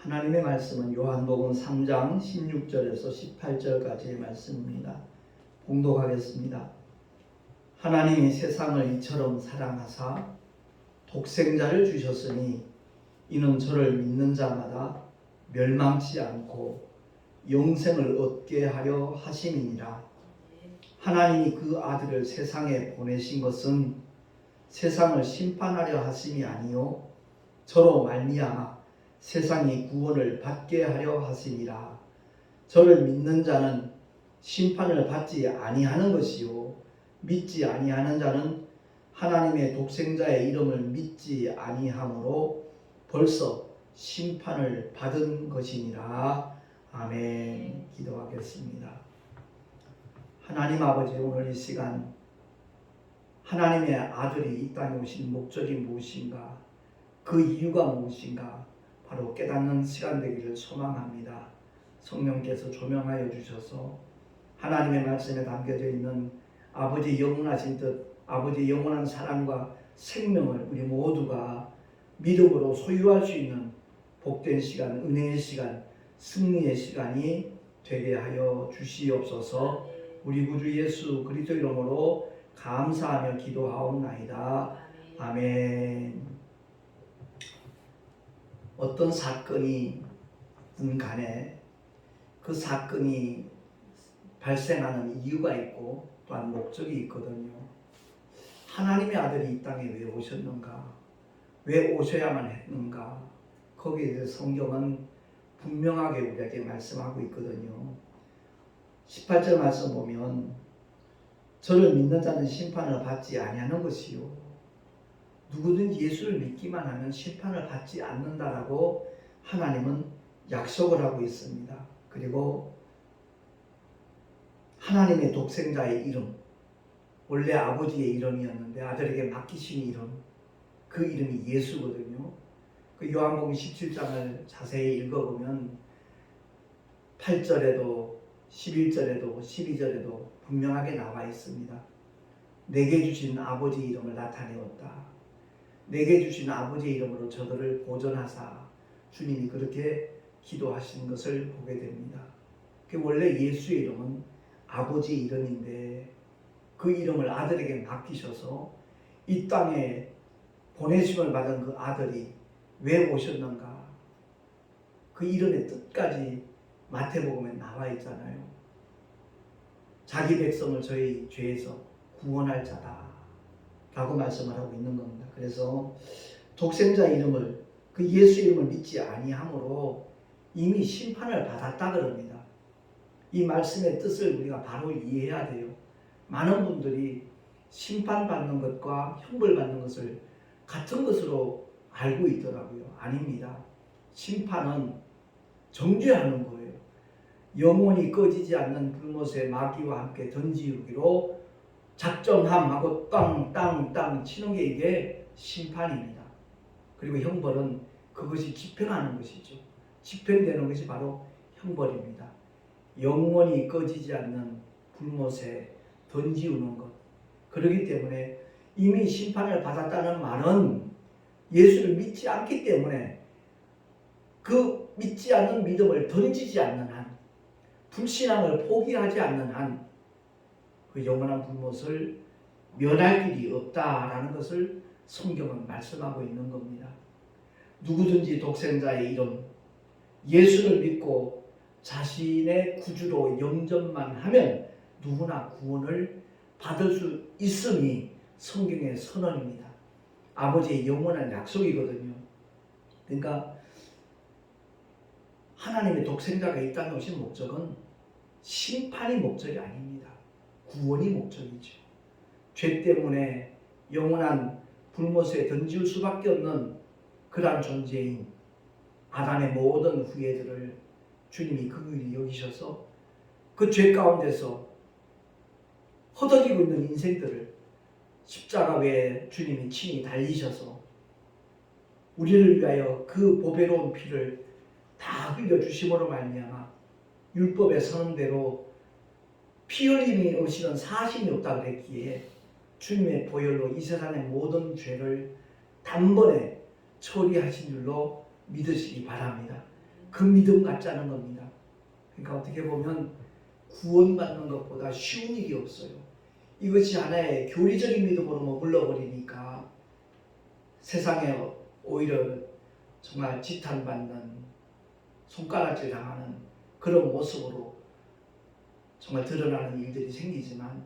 하나님의 말씀은 요한복음 3장 16절에서 18절까지의 말씀입니다. 봉독하겠습니다. 하나님이 세상을 이처럼 사랑하사 독생자를 주셨으니 이는 저를 믿는 자마다 멸망치 않고 영생을 얻게 하려 하심이니라. 하나님이 그 아들을 세상에 보내신 것은 세상을 심판하려 하심이 아니요 저로 말미암아 세상이 구원을 받게 하려 하심이라. 저를 믿는 자는 심판을 받지 아니하는 것이요 믿지 아니하는 자는 하나님의 독생자의 이름을 믿지 아니하므로 벌써 심판을 받은 것이니라. 아멘. 기도하겠습니다. 하나님 아버지, 오늘 이 시간 하나님의 아들이 이 땅에 오신 목적이 무엇인가, 그 이유가 무엇인가 바로 깨닫는 시간 되기를 소망합니다. 성령께서 조명하여 주셔서 하나님의 말씀에 담겨져 있는 아버지 영원하신 뜻, 아버지 영원한 사랑과 생명을 우리 모두가 믿음으로 소유할 수 있는 복된 시간, 은혜의 시간, 승리의 시간이 되게 하여 주시옵소서. 우리 구주 예수 그리스도 이름으로 감사하며 기도하옵나이다. 아멘. 어떤 사건이든 간에 그 사건이 발생하는 이유가 있고 또한 목적이 있거든요. 하나님의 아들이 이 땅에 왜 오셨는가? 왜 오셔야만 했는가? 거기에 대해서 성경은 분명하게 우리에게 말씀하고 있거든요. 18절 말씀 보면 저를 믿는 자는 심판을 받지 아니하는 것이요 누구든지 예수를 믿기만 하면 심판을 받지 않는다라고 하나님은 약속을 하고 있습니다. 그리고 하나님의 독생자의 이름, 원래 아버지의 이름이었는데 아들에게 맡기신 이름, 그 이름이 예수거든요. 그 요한복음 17장을 자세히 읽어보면 8절에도 11절에도 12절에도 분명하게 나와 있습니다. 내게 주신 아버지 이름을 나타내었다. 내게 주신 아버지의 이름으로 저들을 보존하사, 주님이 그렇게 기도하신 것을 보게 됩니다. 원래 예수의 이름은 아버지 이름인데 그 이름을 아들에게 맡기셔서 이 땅에 보내심을 받은 그 아들이 왜 오셨는가, 그 이름의 뜻까지 마태복음에 나와 있잖아요. 자기 백성을 저희 죄에서 구원할 자다 라고 말씀을 하고 있는 겁니다. 그래서 독생자 이름을, 그 예수 이름을 믿지 아니하므로 이미 심판을 받았다 그럽니다. 이 말씀의 뜻을 우리가 바로 이해해야 돼요. 많은 분들이 심판받는 것과 형벌받는 것을 같은 것으로 알고 있더라고요. 아닙니다. 심판은 정죄하는 거예요. 영원히 꺼지지 않는 불못의 마귀와 함께 던지우기로 작정함하고 땅 치는 게 이게 심판입니다. 그리고 형벌은 그것이 집행하는 것이죠. 집행되는 것이 바로 형벌입니다. 영원히 꺼지지 않는 불못에 던지우는 것. 그렇기 때문에 이미 심판을 받았다는 말은 예수를 믿지 않기 때문에 그 믿지 않는 믿음을 던지지 않는 한, 불신앙을 포기하지 않는 한, 그 영원한 불못을 면할 길이 없다라는 것을 성경은 말씀하고 있는 겁니다. 누구든지 독생자의 이름, 예수를 믿고 자신의 구주로 영접만 하면 누구나 구원을 받을 수 있음이 성경의 선언입니다. 아버지의 영원한 약속이거든요. 그러니까 하나님의 독생자가 이 땅에 오신 목적은 심판이 목적이 아닙니다. 구원이 목적이죠. 죄 때문에 영원한 불못에 던질 수밖에 없는 그러한 존재인 아담의 모든 후예들을 주님이 긍휼히 여기셔서 그 죄 가운데서 허덕이고 있는 인생들을 십자가 외에 주님이 친히 달리셔서 우리를 위하여 그 보배로운 피를 다 흘려주심으로 말미암아 율법의 선언대로 피 흘림이 없이는 사심이 없다 그랬기에 주님의 보혈로 이 세상의 모든 죄를 단번에 처리하신 줄로 믿으시기 바랍니다. 그 믿음 같지 않은 겁니다. 그러니까 어떻게 보면 구원받는 것보다 쉬운 일이 없어요. 이것이 하나의 교리적인 믿음으로 머물러 버리니까 세상에 오히려 정말 지탄받는, 손가락질 당하는 그런 모습으로 정말 드러나는 일들이 생기지만,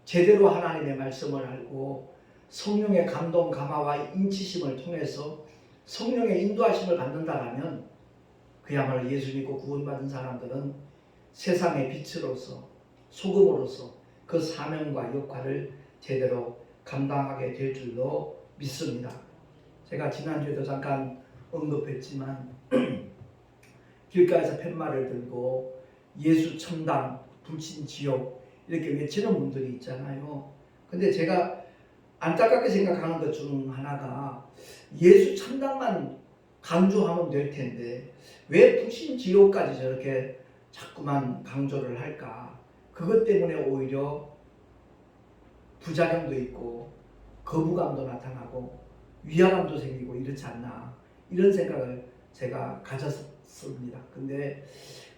제대로 하나님의 말씀을 알고 성령의 감동, 감화와 인치심을 통해서 성령의 인도하심을 받는다라면 그야말로 예수 믿고 구원받은 사람들은 세상의 빛으로서, 소금으로서 그 사명과 역할을 제대로 감당하게 될 줄로 믿습니다. 제가 지난주에도 잠깐 언급했지만 길가에서 팻말을 들고 예수 천당, 불신 지옥 이렇게 외치는 분들이 있잖아요. 근데 제가 안타깝게 생각하는 것 중 하나가, 예수 천당만 강조하면 될 텐데 왜 불신 지옥까지 저렇게 자꾸만 강조를 할까? 그것 때문에 오히려 부작용도 있고 거부감도 나타나고 위화감도 생기고 이렇지 않나, 이런 생각을 제가 가졌습니다. 근데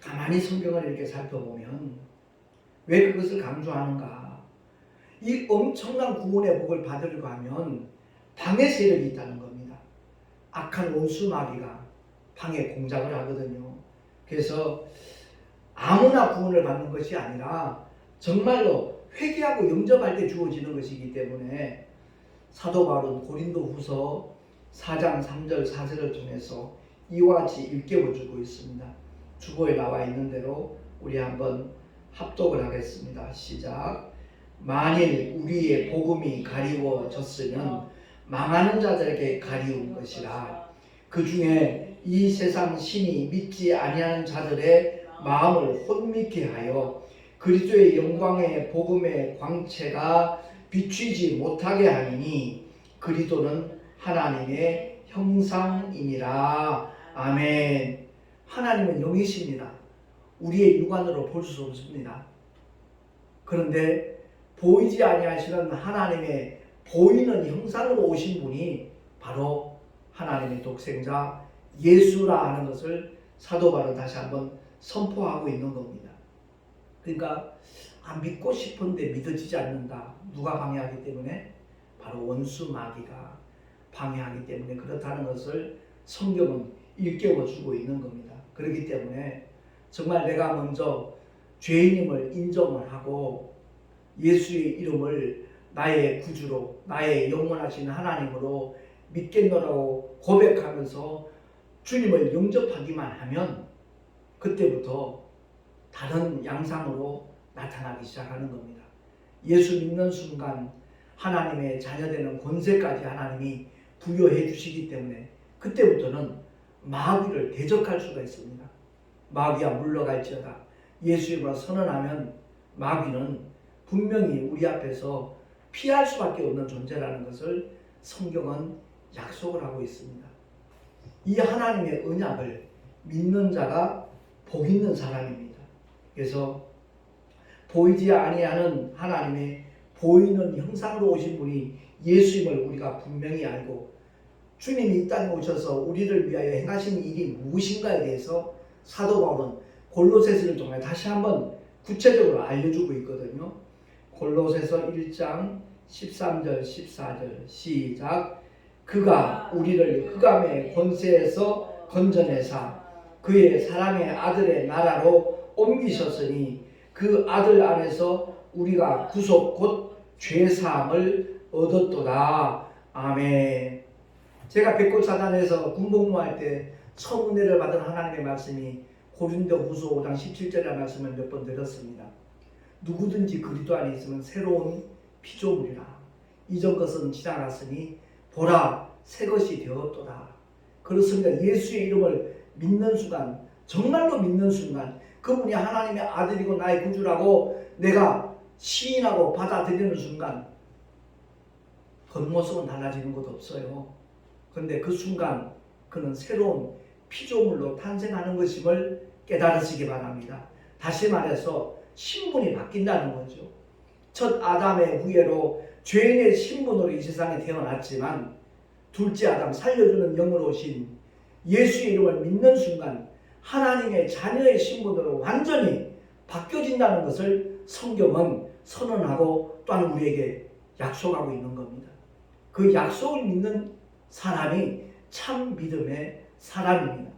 가만히 성경을 이렇게 살펴보면 왜 그것을 강조하는가? 이 엄청난 구원의 복을 받으려고 하면 방해 세력이 있다는 겁니다. 악한 원수 마귀가 방해 공작을 하거든요. 그래서 아무나 구원을 받는 것이 아니라 정말로 회개하고 영접할 때 주어지는 것이기 때문에 사도 바울은 고린도후서 4장 3절 4절을 통해서 이와 같이 일깨워주고 있습니다. 주보에 나와 있는 대로 우리 한번 합독을 하겠습니다. 시작. 만일 우리의 복음이 가리워졌으면 망하는 자들에게 가리운 것이라. 그 중에 이 세상 신이 믿지 아니하는 자들의 마음을 혼미케 하여 그리스도의 영광의 복음의 광채가 비추지 못하게 하니니 그리스도는 하나님의 형상이니라. 아멘. 하나님은 영이십니다. 우리의 육안으로 볼 수 없습니다. 그런데 보이지 아니하시는 하나님의 보이는 형상으로 오신 분이 바로 하나님의 독생자 예수라 하는 것을 사도 바울은 다시 한번 선포하고 있는 겁니다. 그러니까 믿고 싶은데 믿어지지 않는다. 누가 방해하기 때문에? 바로 원수 마귀가 방해하기 때문에 그렇다는 것을 성경은 일깨워주고 있는 겁니다. 그렇기 때문에 정말 내가 먼저 죄인임을 인정을 하고 예수의 이름을 나의 구주로, 나의 영원하신 하나님으로 믿겠노라고 고백하면서 주님을 영접하기만 하면 그때부터 다른 양상으로 나타나기 시작하는 겁니다. 예수 믿는 순간 하나님의 자녀되는 권세까지 하나님이 부여해 주시기 때문에 그때부터는 마귀를 대적할 수가 있습니다. 마귀야 물러갈지어다. 예수 이름으로 선언하면 마귀는 분명히 우리 앞에서 피할 수밖에 없는 존재라는 것을 성경은 약속을 하고 있습니다. 이 하나님의 언약을 믿는 자가 복 있는 사람입니다. 그래서 보이지 아니하는 하나님의 보이는 형상으로 오신 분이 예수임을 우리가 분명히 알고 주님이 이 땅에 오셔서 우리를 위하여 행하신 일이 무엇인가에 대해서 사도 바울은 골로새서를 통해 다시 한번 구체적으로 알려주고 있거든요. 골로새서 1장 13절 14절 시작. 그가 우리를 흑암의 권세에서 건져내사 그의 사랑의 아들의 나라로 옮기셨으니 그 아들 안에서 우리가 구속 곧 죄사함을 얻었도다. 아멘. 제가 백골사단에서 군복무할 때 처음 은혜를 받은 하나님의 말씀이 고린도후서 5장 17절의 말씀을 몇 번 들었습니다. 누구든지 그리스도 안에 있으면 새로운 피조물이라. 이전 것은 지나갔으니 보라 새 것이 되었도다. 그렇습니다. 예수의 이름을 믿는 순간, 정말로 믿는 순간, 그분이 하나님의 아들이고 나의 구주라고 내가 시인하고 받아들이는 순간 겉모습은 달라지는 것 없어요. 그런데 그 순간 그는 새로운 피조물로 탄생하는 것임을 깨달으시기 바랍니다. 다시 말해서 신분이 바뀐다는 거죠. 첫 아담의 후예로 죄인의 신분으로 이 세상에 태어났지만 둘째 아담 살려주는 영으로 오신 예수의 이름을 믿는 순간 하나님의 자녀의 신분으로 완전히 바뀌어진다는 것을 성경은 선언하고 또한 우리에게 약속하고 있는 겁니다. 그 약속을 믿는 사람이 참 믿음의 사람입니다.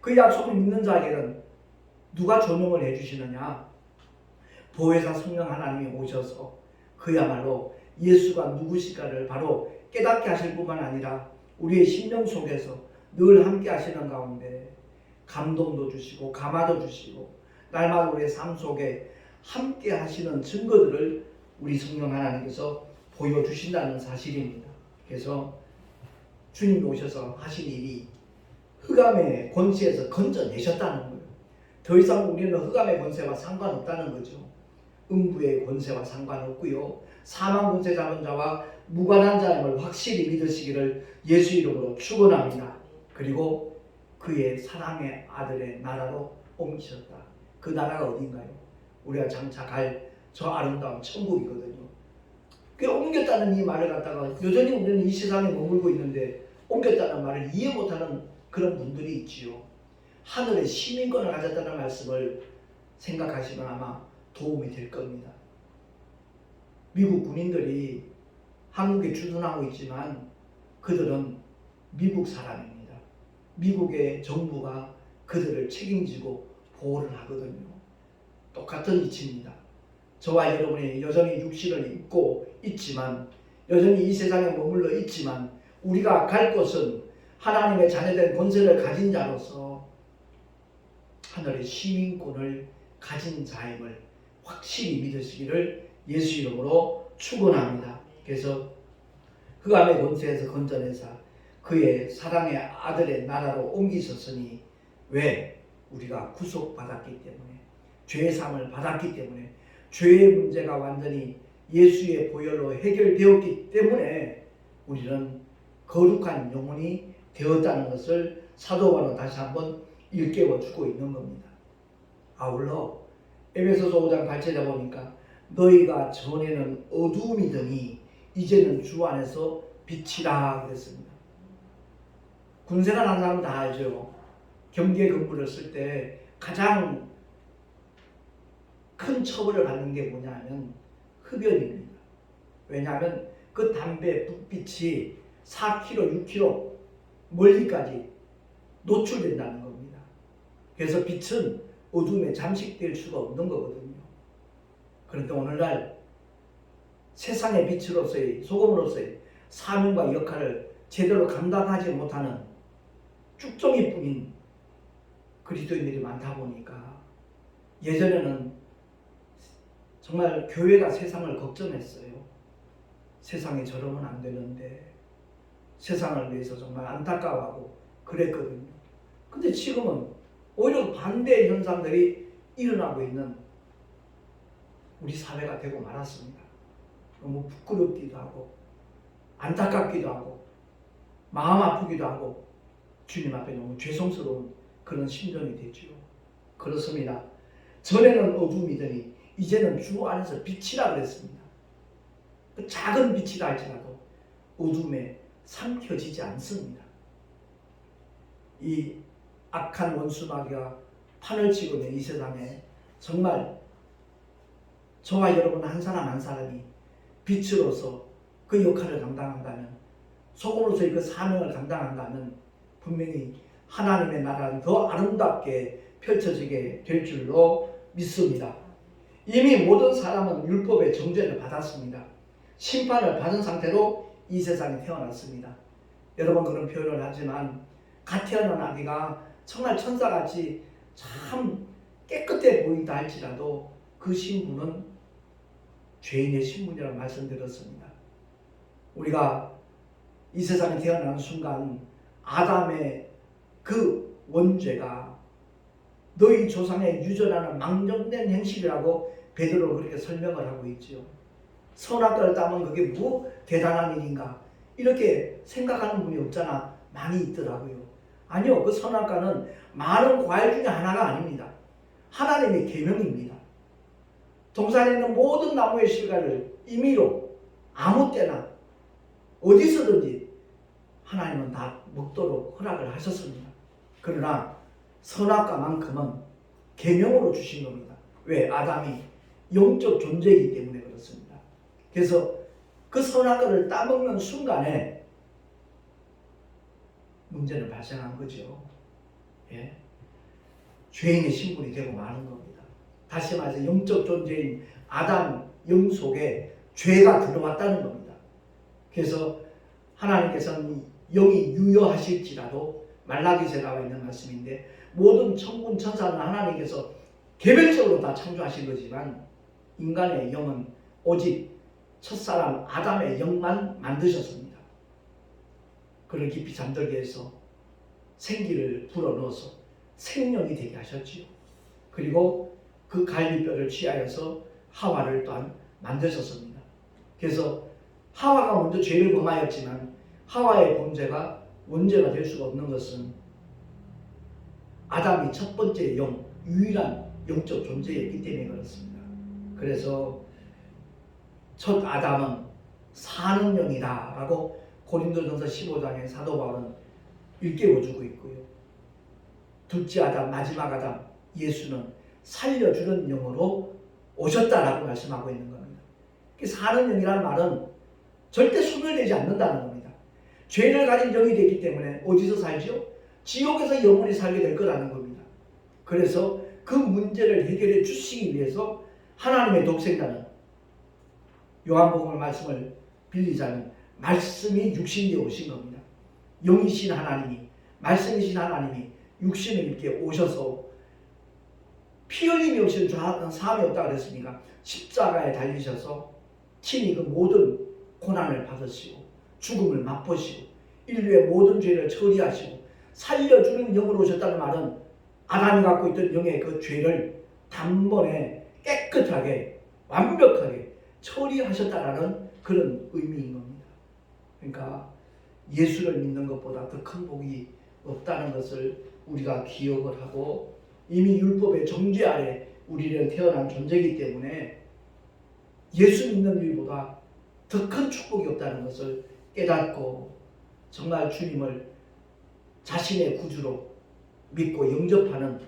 그 약속을 믿는 자에게는 누가 조명을 해주시느냐? 보혜사 성령 하나님이 오셔서 그야말로 예수가 누구실까를 바로 깨닫게 하실 뿐만 아니라 우리의 심령 속에서 늘 함께 하시는 가운데 감동도 주시고 감화도 주시고 날마다 우리의 삶 속에 함께 하시는 증거들을 우리 성령 하나님께서 보여주신다는 사실입니다. 그래서 주님이 오셔서 하신 일이 흑암의 권세에서 건져내셨다는 거예요. 더 이상 우리는 흑암의 권세와 상관없다는 거죠. 음부의 권세와 상관없고요. 사망 권세 잡은 자와 무관한 자임을 확실히 믿으시기를 예수 이름으로 축원합니다. 그리고 그의 사랑의 아들의 나라로 옮기셨다. 그 나라가 어딘가요? 우리가 장차 갈 저 아름다운 천국이거든요. 그 옮겼다는 이 말을 갖다가 여전히 우리는 이 세상에 머물고 있는데 옮겼다는 말을 이해 못하는 그런 분들이 있지요. 하늘의 시민권을 가졌다는 말씀을 생각하시면 아마 도움이 될 겁니다. 미국 군인들이 한국에 주둔하고 있지만 그들은 미국 사람입니다. 미국의 정부가 그들을 책임지고 보호를 하거든요. 똑같은 이치입니다. 저와 여러분이 여전히 육신을 입고 있지만 여전히 이 세상에 머물러 있지만 우리가 갈 곳은 하나님의 자녀된 권세를 가진 자로서 하늘의 시민권을 가진 자임을 확실히 믿으시기를 예수 이름으로 축원합니다. 그래서 흑암의 권세에서 건져내사 그의 사랑의 아들의 나라로 옮기셨으니 왜? 우리가 구속받았기 때문에 죄의 사함을 받았기 때문에 죄의 문제가 완전히 예수의 보혈로 해결되었기 때문에 우리는 거룩한 영혼이 되었다는 것을 사도 바울은 다시 한번 일깨워주고 있는 겁니다. 아울러 에베소서 5장 8절에 보니까 너희가 전에는 어두움이더니 이제는 주 안에서 빛이라 그랬습니다. 군생활 하는 사람은 다 알죠. 경계 근무를 쓸 때 가장 큰 처벌을 받는 게 뭐냐 하면 흡연입니다. 왜냐하면 그 담배 불빛이 4km, 6km 멀리까지 노출된다는 겁니다. 그래서 빛은 어둠에 잠식될 수가 없는 거거든요. 그런데 오늘날 세상의 빛으로서의 소금으로서의 사명과 역할을 제대로 감당하지 못하는 쭉정이뿐인 그리스도인들이 많다 보니까 예전에는 정말 교회가 세상을 걱정했어요. 세상에 저러면 안 되는데 세상을 위해서 정말 안타까워하고 그랬거든요. 근데 지금은 오히려 반대의 현상들이 일어나고 있는 우리 사회가 되고 말았습니다. 너무 부끄럽기도 하고 안타깝기도 하고 마음 아프기도 하고 주님 앞에 너무 죄송스러운 그런 심정이 되죠. 그렇습니다. 전에는 어둠이더니 이제는 주 안에서 빛이라 그랬습니다. 그 작은 빛이라 할지라도 어둠에 삼켜지지 않습니다. 이 악한 원수마귀가 판을 치고 있는 이 세상에 정말 저와 여러분 한 사람 한 사람이 빛으로서 그 역할을 감당한다면 소금으로서의 그 사명을 감당한다면 분명히 하나님의 나라는 더 아름답게 펼쳐지게 될 줄로 믿습니다. 이미 모든 사람은 율법의 정죄를 받았습니다. 심판을 받은 상태로 이 세상에 태어났습니다. 여러 번 그런 표현을 하지만 갓 태어난 아기가 정말 천사같이 참 깨끗해 보인다 할지라도 그 신분은 죄인의 신분이라고 말씀드렸습니다. 우리가 이 세상에 태어나는 순간 아담의 그 원죄가 너희 조상의 유전하는 망정된 행실이라고 베드로는 그렇게 설명을 하고 있죠. 선악과를 따면 그게 뭐 대단한 일인가 이렇게 생각하는 분이 없잖아. 많이 있더라고요. 아니요, 그 선악과는 많은 과일 중에 하나가 아닙니다. 하나님의 계명입니다. 동산에 있는 모든 나무의 실과를 임의로 아무 때나 어디서든지 하나님은 다 먹도록 허락을 하셨습니다. 그러나 선악과만큼은 계명으로 주신 겁니다. 왜? 아담이 영적 존재이기 때문에 그렇습니다. 그래서 그 선악과를 따먹는 순간에 문제는 발생한 거죠. 예? 죄인의 신분이 되고 마는 겁니다. 다시 말해서 영적 존재인 아담 영 속에 죄가 들어왔다는 겁니다. 그래서 하나님께서는 영이 유효하실지라도 말라기서에 나와 있는 말씀인데 모든 천군 천사는 하나님께서 개별적으로 다 창조하신 거지만 인간의 영은 오직 첫사람 아담의 영만 만드셨습니다. 그를 깊이 잠들게 해서 생기를 불어넣어서 생명이 되게 하셨지요. 그리고 그 갈비뼈를 취하여서 하와를 또한 만드셨습니다. 그래서 하와가 먼저 죄를 범하였지만 하와의 범죄가 문제가 될 수가 없는 것은 아담이 첫 번째 영, 유일한 영적 존재였기 때문에 그렇습니다. 그래서 첫 아담은 사는 영이다 라고 고린도전서 15장의 사도 바울은 일깨워주고 있고요. 둘째 아담, 마지막 아담, 예수는 살려주는 영으로 오셨다라고 말씀하고 있는 겁니다. 사는 영이라는 말은 절대 소멸되지 않는다는 겁니다. 죄를 가진 영이 됐기 때문에 어디서 살죠? 지옥에서 영원히 살게 될 거라는 겁니다. 그래서 그 문제를 해결해 주시기 위해서 하나님의 독생자는 요한복음 말씀을 빌리자면 말씀이 육신되어 오신 겁니다. 영이신 하나님이, 말씀이신 하나님이 육신을 이렇게 오셔서 피 흘림이 없이는 사함이 없다 그랬으니까 십자가에 달리셔서 친히 그 모든 고난을 받으시고 죽음을 맛보시고 인류의 모든 죄를 처리하시고 살려주는 영으로 오셨다는 말은 아담이 갖고 있던 영의 그 죄를 단번에 깨끗하게 완벽하게 처리하셨다라는 그런 의미인 겁니다. 그러니까 예수를 믿는 것보다 더 큰 복이 없다는 것을 우리가 기억을 하고 이미 율법의 정죄 아래 우리는 태어난 존재이기 때문에 예수 믿는 일보다 더 큰 축복이 없다는 것을 깨닫고 정말 주님을 자신의 구주로 믿고 영접하는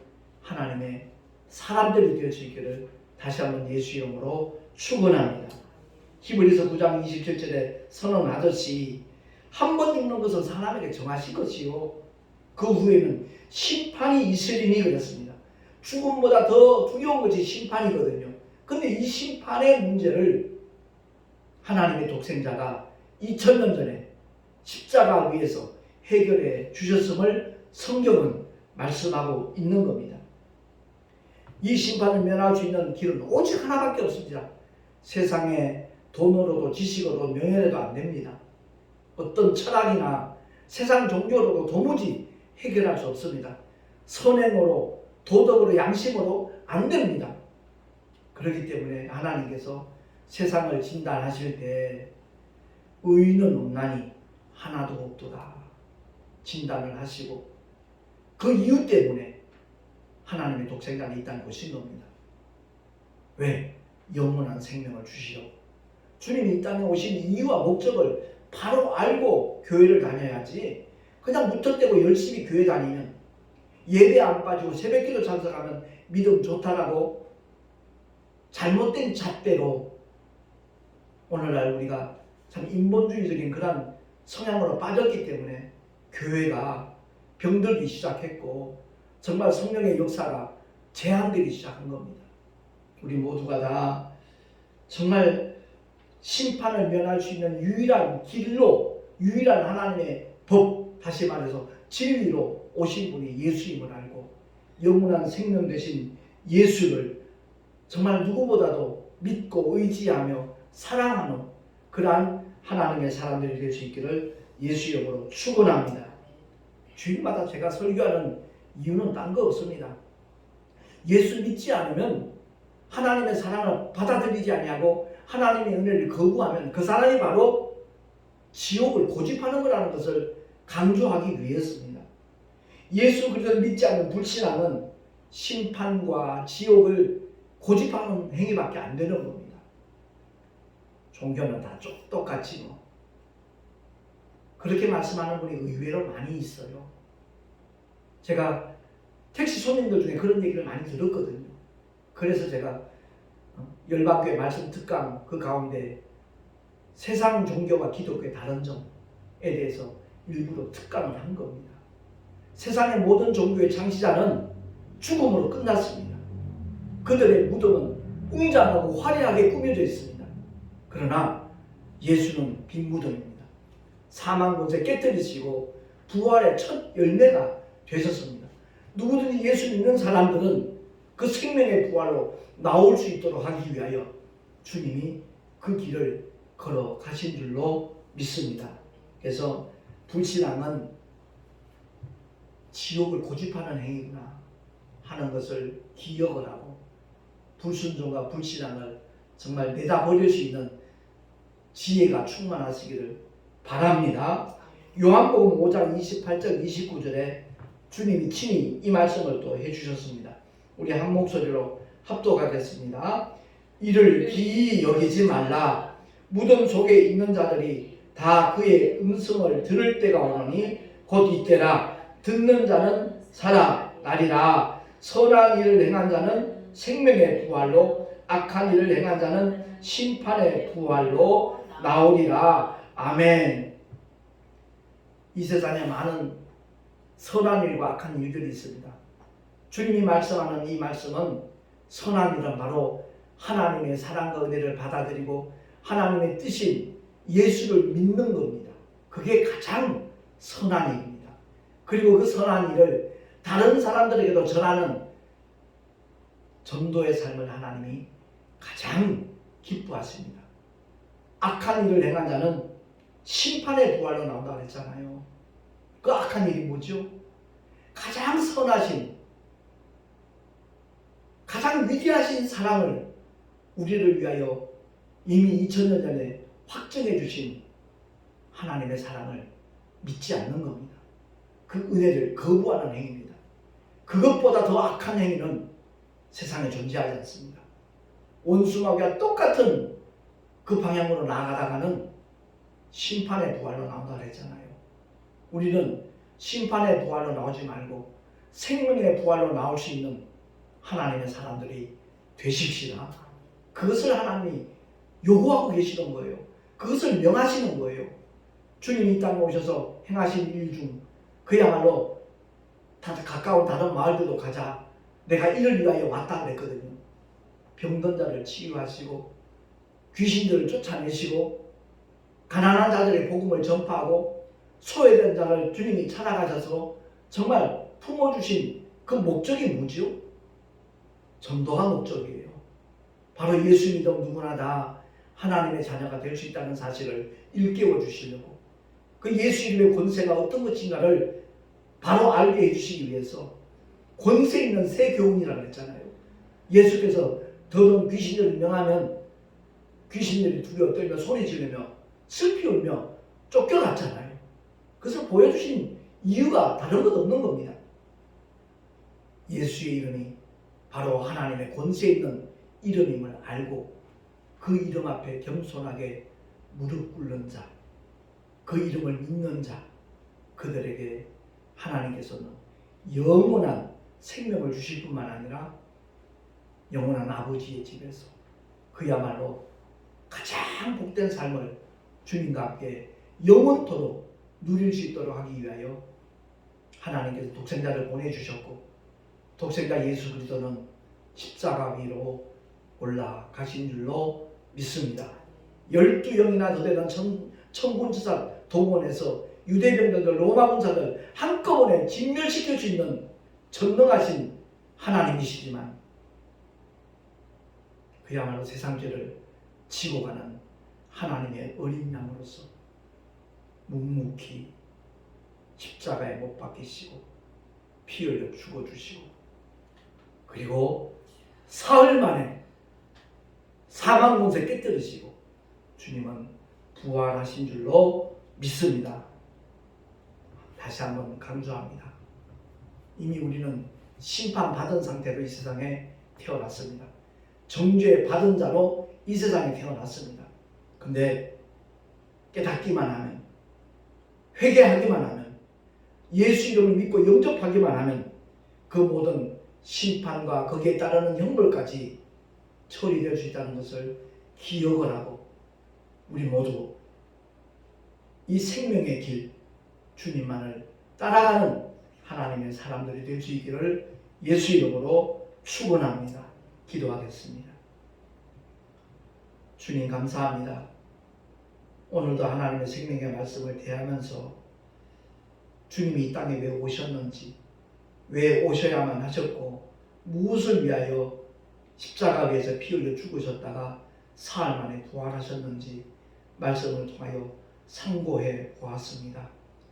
하나님의 사람들이 될 수 있기를 다시 한번 예수 이름으로 축원합니다. 히브리서 9장 27절에 선언하듯이 한 번 죽는 것은 사람에게 정하신 것이요 그 후에는 심판이 있으리니 그랬습니다. 죽음보다 더 두려운 것이 심판이거든요. 근데 이 심판의 문제를 하나님의 독생자가 2000년 전에 십자가 위에서 해결해 주셨음을 성경은 말씀하고 있는 겁니다. 이 심판을 면할 수 있는 길은 오직 하나밖에 없습니다. 세상에 돈으로도 지식으로도 명예로도 안 됩니다. 어떤 철학이나 세상 종교로도 도무지 해결할 수 없습니다. 선행으로 도덕으로 양심으로 안 됩니다. 그렇기 때문에 하나님께서 세상을 진단하실 때 의인은 없나니 하나도 없도다 진단을 하시고 그 이유 때문에 하나님의 독생자가 이 땅에 오신 겁니다. 왜? 영원한 생명을 주시려고. 주님이 이 땅에 오신 이유와 목적을 바로 알고 교회를 다녀야지 그냥 무턱대고 열심히 교회 다니면 예배 안 빠지고 새벽기도 참석하면 믿음 좋다라고 잘못된 잣대로 오늘날 우리가 참 인본주의적인 그런 성향으로 빠졌기 때문에 교회가 병들기 시작했고 정말 성령의 역사가 제한되기 시작한 겁니다. 우리 모두가 다 정말 심판을 면할 수 있는 유일한 길로 유일한 하나님의 법 다시 말해서 진리로 오신 분이 예수임을 알고 영원한 생명 되신 예수를 정말 누구보다도 믿고 의지하며 사랑하는 그러한 하나님의 사람들이 될 수 있기를 예수 이름으로 축원합니다. 주일마다 제가 설교하는 이유는 딴 거 없습니다. 예수 믿지 않으면 하나님의 사랑을 받아들이지 아니하고 하나님의 은혜를 거부하면 그 사람이 바로 지옥을 고집하는 거라는 것을 강조하기 위해서입니다. 예수 그리스도를 믿지 않는 불신앙은 심판과 지옥을 고집하는 행위밖에 안 되는 겁니다. 종교는 다 똑같지 뭐. 그렇게 말씀하는 분이 의외로 많이 있어요. 제가 택시 손님들 중에 그런 얘기를 많이 들었거든요. 그래서 제가 열방교회 말씀 특강 그 가운데 세상 종교와 기독교의 다른 점에 대해서 일부러 특강을 한 겁니다. 세상의 모든 종교의 창시자는 죽음으로 끝났습니다. 그들의 무덤은 웅장하고 화려하게 꾸며져 있습니다. 그러나 예수는 빈 무덤입니다. 사망 권세 깨뜨리시고 부활의 첫 열매가 되셨습니다. 누구든지 예수 믿는 사람들은 그 생명의 부활로 나올 수 있도록 하기 위하여 주님이 그 길을 걸어 가신 줄로 믿습니다. 그래서 불신앙은 지옥을 고집하는 행위구나 하는 것을 기억을 하고 불순종과 불신앙을 정말 내다버릴 수 있는 지혜가 충만하시기를 바랍니다. 요한복음 5장 28절 29절에 주님이 친히 이 말씀을 또 해주셨습니다. 우리 한 목소리로 합독하겠습니다. 이를 비히 여기지 말라. 무덤 속에 있는 자들이 다 그의 음성을 들을 때가 오노니 곧 이때라. 듣는 자는 살아나리라. 선한 일을 행한 자는 생명의 부활로, 악한 일을 행한 자는 심판의 부활로 나오리라. 아멘. 이 세상에 많은 선한 일과 악한 일들이 있습니다. 주님이 말씀하는 이 말씀은 선한 일은 바로 하나님의 사랑과 은혜를 받아들이고 하나님의 뜻인 예수를 믿는 겁니다. 그게 가장 선한 일입니다. 그리고 그 선한 일을 다른 사람들에게도 전하는 전도의 삶을 하나님이 가장 기뻐하십니다. 악한 일을 행한 자는 심판의 부활로 나온다고 했잖아요. 그 악한 일이 뭐죠? 가장 선하신, 가장 위대하신 사랑을 우리를 위하여 이미 2000년 전에 확정해 주신 하나님의 사랑을 믿지 않는 겁니다. 그 은혜를 거부하는 행위입니다. 그것보다 더 악한 행위는 세상에 존재하지 않습니다. 원수마귀와 똑같은 그 방향으로 나아가다가는 심판의 부활로 나온다고 했잖아요. 우리는 심판의 부활로 나오지 말고 생명의 부활로 나올 수 있는 하나님의 사람들이 되십시다. 그것을 하나님이 요구하고 계시는 거예요. 그것을 명하시는 거예요. 주님이 이 땅에 오셔서 행하신 일 중 그야말로 가까운 다른 마을들도 가자. 내가 이를 위하여 왔다 그랬거든요. 병든 자를 치유하시고 귀신들을 쫓아내시고 가난한 자들의 복음을 전파하고 소외된 자를 주님이 찾아가셔서 정말 품어주신 그 목적이 뭐죠? 전도가 목적이에요. 바로 예수 믿음 누구나 다 하나님의 자녀가 될 수 있다는 사실을 일깨워 주시려고 그 예수 이름의 권세가 어떤 것인가를 바로 알게 해주시기 위해서 권세 있는 새 교훈이라고 했잖아요. 예수께서 더러운 귀신들을 명하면 귀신들이 두려워 떨며 소리 지르며 슬피 울며 쫓겨갔잖아요. 그것을 보여주신 이유가 다른 것 없는 겁니다. 예수의 이름이 바로 하나님의 권세 있는 이름임을 알고 그 이름 앞에 겸손하게 무릎 꿇는 자, 그 이름을 믿는 자, 그들에게 하나님께서는 영원한 생명을 주실 뿐만 아니라 영원한 아버지의 집에서 그야말로 가장 복된 삶을 주님과 함께 영원토록 누릴 수 있도록 하기 위하여 하나님께서 독생자를 보내주셨고 독생자 예수 그리스도는 십자가 위로 올라가신 줄로 믿습니다. 12영이나 더 되는 천군지사 동원해서 유대병들들 로마 군사들 한꺼번에 진멸시킬 수 있는 전능하신 하나님이시지만 그야말로 세상 죄를 지고 가는 하나님의 어린 양으로서 묵묵히 십자가에 못 박히시고 피 흘려 죽어주시고 그리고 사흘 만에 사망 권세 깨뜨리시고 주님은 부활하신 줄로 믿습니다. 다시 한번 강조합니다. 이미 우리는 심판받은 상태로 이 세상에 태어났습니다. 정죄 받은 자로 이 세상에 태어났습니다. 근데 깨닫기만 하면, 회개하기만 하면, 예수 이름을 믿고 영접하기만 하면 그 모든 심판과 거기에 따르는 형벌까지 처리될 수 있다는 것을 기억을 하고 우리 모두 이 생명의 길 주님만을 따라가는 하나님의 사람들이 될 수 있기를 예수 이름으로 축원합니다. 기도하겠습니다. 주님 감사합니다. 오늘도 하나님의 생명의 말씀을 대하면서 주님이 이 땅에 왜 오셨는지, 왜 오셔야만 하셨고 무엇을 위하여 십자가 위에서 피 흘려 죽으셨다가 사흘 만에 부활하셨는지 말씀을 통하여 상고해 보았습니다.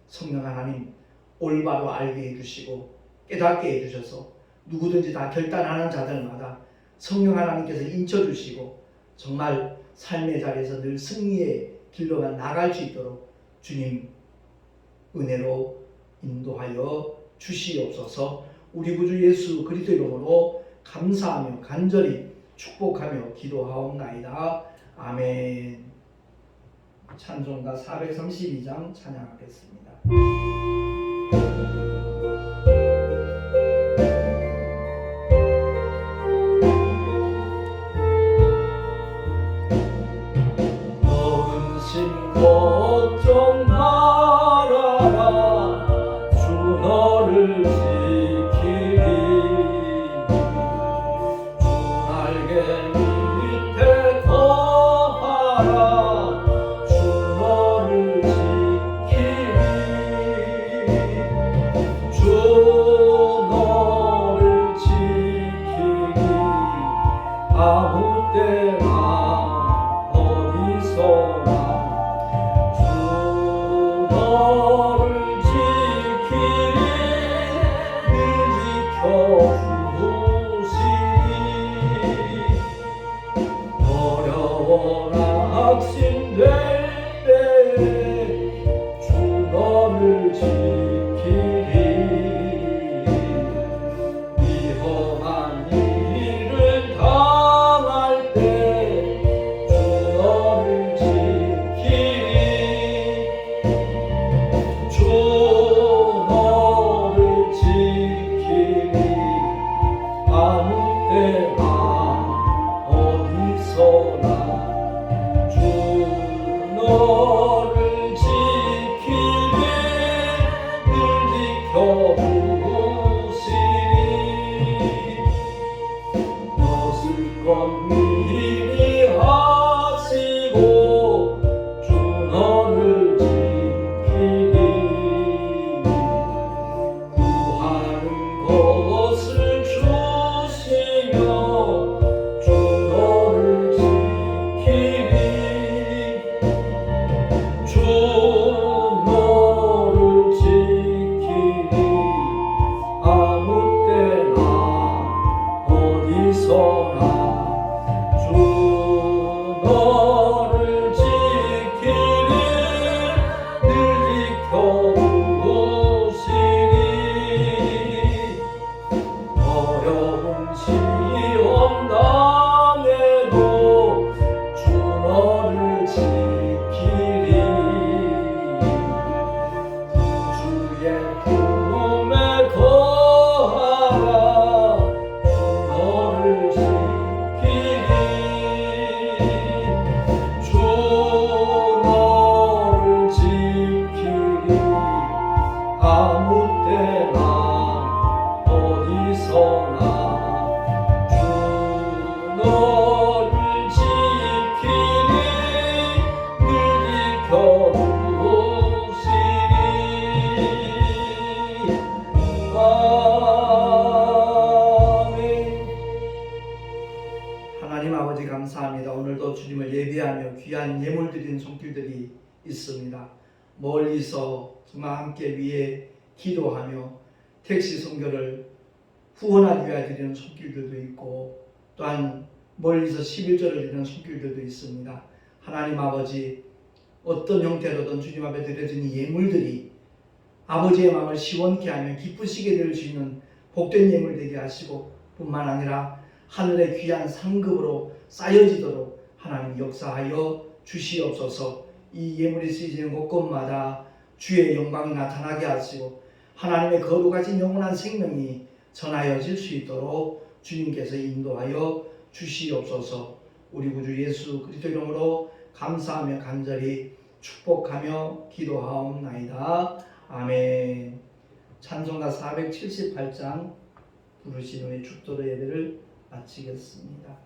성령 하나님 올바로 알게 해주시고 깨닫게 해주셔서 누구든지 다 결단하는 자들마다 성령 하나님께서 인쳐주시고 정말 삶의 자리에서 늘 승리의 길로만 나갈 수 있도록 주님 은혜로 인도하여 주시옵소서. 우리 구주 예수 그리스도 이름으로 감사하며 간절히 축복하며 기도하옵나이다. 아멘. 찬송가 432장 찬양하겠습니다. 걱정 말아라 주 너를 지키리 주 날개 밑에 거하라 주 너를 지키리 주 너를 지키리 아무 때나 어디서나 확신될 때에 주 너를 지키리 위험한 일을 당할 때 주 너를 지키리 주 너를 지키리 아무 때나 어디서나 너를 지키리 늘 지켜주시리 너슬 것 미리 하시고 주 너를 지키리 구하는 것을 주시며 주 너를 지키리 주 너를 지키리 아무 때나 어디서나 주 너를 지키리 늘 지켜주시리 어려운 시험 당해도 주 너를 지키리 주의 품에 거하라 주 너를 지키리 주 너를 지키리 아무 때나 어디서나 주 너를 지키리 늘 지켜주시리 아멘. 하나님 아버지 감사합니다. 오늘도 주님을 예배하며 귀한 예물 드리는 손길들이 있습니다. 멀리서 정말 함께 위에 기도하며 택시 선교를 후원하기 위하여 드리는 손길들도 있고 또한 멀리서 11절을 드리는 손길들도 있습니다. 하나님 아버지 어떤 형태로든 주님 앞에 드려진 이 예물들이 아버지의 마음을 시원케 하며 기쁘시게 될 수 있는 복된 예물 되게 하시고 뿐만 아니라 하늘의 귀한 상급으로 쌓여지도록 하나님 역사하여 주시옵소서. 이 예물이 쓰이는 곳곳마다 주의 영광이 나타나게 하시고 하나님의 거룩하신 영원한 생명이 전하여질 수 있도록 주님께서 인도하여 주시옵소서. 우리 구주 예수 그리스도 이름으로 감사하며 간절히 축복하며 기도하옵나이다. 아멘. 찬송가 478장 부르신 후에 축도로 예배를 마치겠습니다.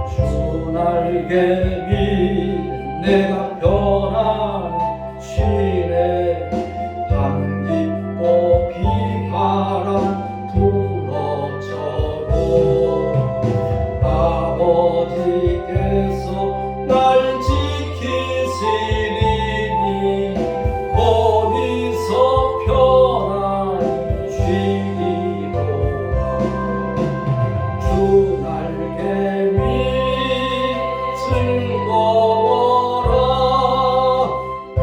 주 날개 위 내가 변한 쉬네 밤 깊고 비바람 불어쳐도 아버지께서 날 지키시리니 거기서 편안히 쉬리로다. 주 날개 위 즐거워라. 그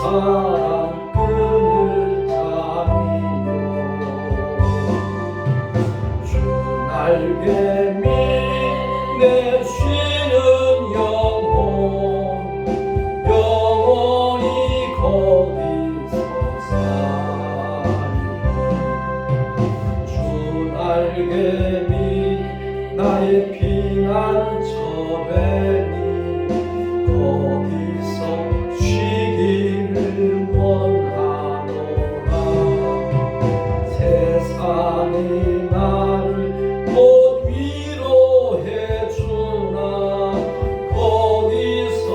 사랑 끈을 잡이요. 주 날개 위 내 쉬는 영혼 영원히 거기서 살리. 주 날개 위 나의 피난처되니 거기서 쉬기를 원하노라. 세상이 나를 못 위로해 주나 거기서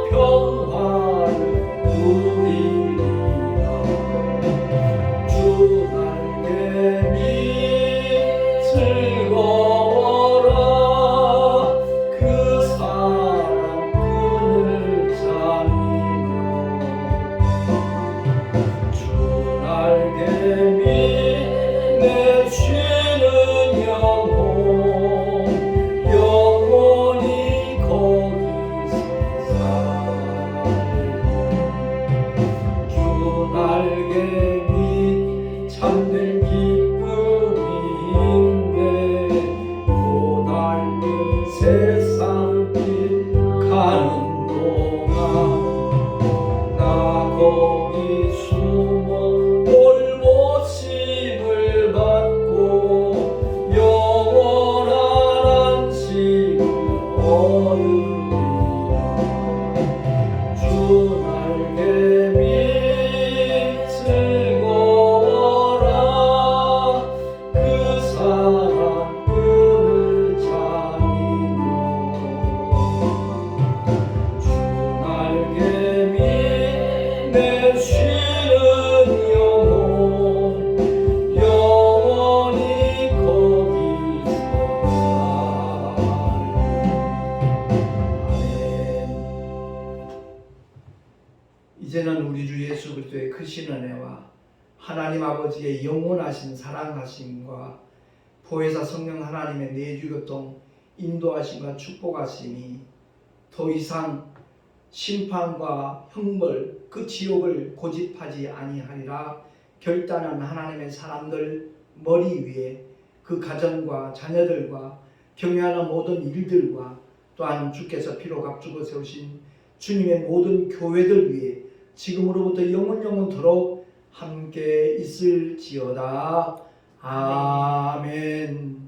평화를 누리리라. 주 날개 위 즐거워라. 그 사랑 끈을 잡이며. 주 날개 위 내 쉬는 영혼 영원히 거기서 살리. 주 날개 위 참된 기쁨인데 고달픈 세상 길 가는 동안 나 거기 숨어 돌보심을 받고 영원한 안식을 얻으리라. 주 날개 위 즐거워라. 그 사랑 끈을 잡이며. 주 날개 위 내 쉬는 영혼 영원히 거기서 살리. 이제는 우리 주 예수 그리스도의 크신 은혜와 하나님 아버지의 영원하신 사랑하심과 보혜사 성령 하나님의 내주교통 인도하심과 축복하심이 더 이상 심판과 형벌 그 지옥을 고집하지 아니하리라 결단한 하나님의 사람들 머리 위에 그 가정과 자녀들과 경영하는 모든 일들과 또한 주께서 피로 값주고 세우신 주님의 모든 교회들 위에 지금으로부터 영원토록 함께 있을지어다. 아멘.